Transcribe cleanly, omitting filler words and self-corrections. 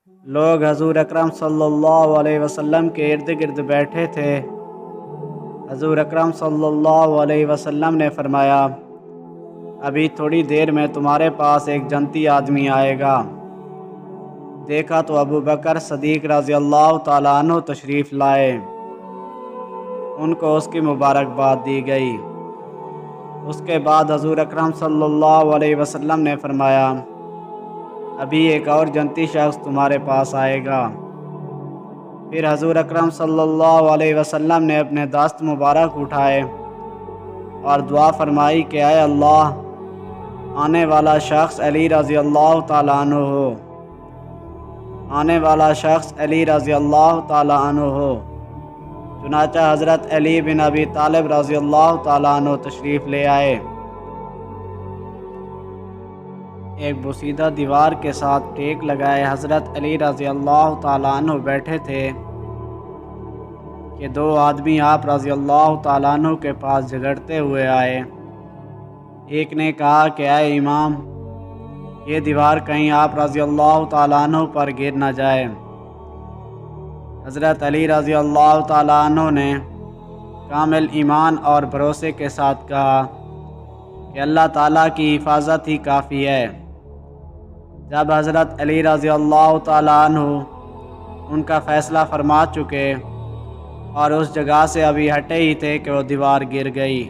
لوگ حضور اکرم صلی اللہ علیہ وسلم کے ارد گرد بیٹھے تھے۔ حضور اکرم صلی اللہ علیہ وسلم نے فرمایا، ابھی تھوڑی دیر میں تمہارے پاس ایک جنتی آدمی آئے گا۔ دیکھا تو ابو بکر صدیق رضی اللہ تعالیٰ عنہ تشریف لائے۔ ان کو اس کی مبارکباد دی گئی۔ اس کے بعد حضور اکرم صلی اللہ علیہ وسلم نے فرمایا، ابھی ایک اور جنتی شخص تمہارے پاس آئے گا۔ پھر حضور اکرم صلی اللہ علیہ وسلم نے اپنے دست مبارک اٹھائے اور دعا فرمائی کہ اے اللہ، آنے والا شخص علی رضی اللہ تعالیٰ عنہ ہو، آنے والا شخص علی رضی اللہ تعالیٰ عنہ ہو۔ چنانچہ حضرت علی بن ابی طالب رضی اللہ تعالیٰ عنہ تشریف لے آئے۔ ایک بوسیدہ دیوار کے ساتھ ٹیک لگائے حضرت علی رضی اللہ تعالیٰ عنہ بیٹھے تھے کہ دو آدمی آپ رضی اللہ تعالیٰ عنہ کے پاس جھگڑتے ہوئے آئے۔ ایک نے کہا کہ اے امام، یہ دیوار کہیں آپ رضی اللہ تعالیٰ عنہ پر گر نہ جائے۔ حضرت علی رضی اللہ تعالیٰ عنہ نے کامل ایمان اور بھروسے کے ساتھ کہا کہ اللہ تعالیٰ کی حفاظت ہی کافی ہے۔ جب حضرت علی رضی اللہ تعالیٰ عنہ ان کا فیصلہ فرما چکے اور اس جگہ سے ابھی ہٹے ہی تھے کہ وہ دیوار گر گئی۔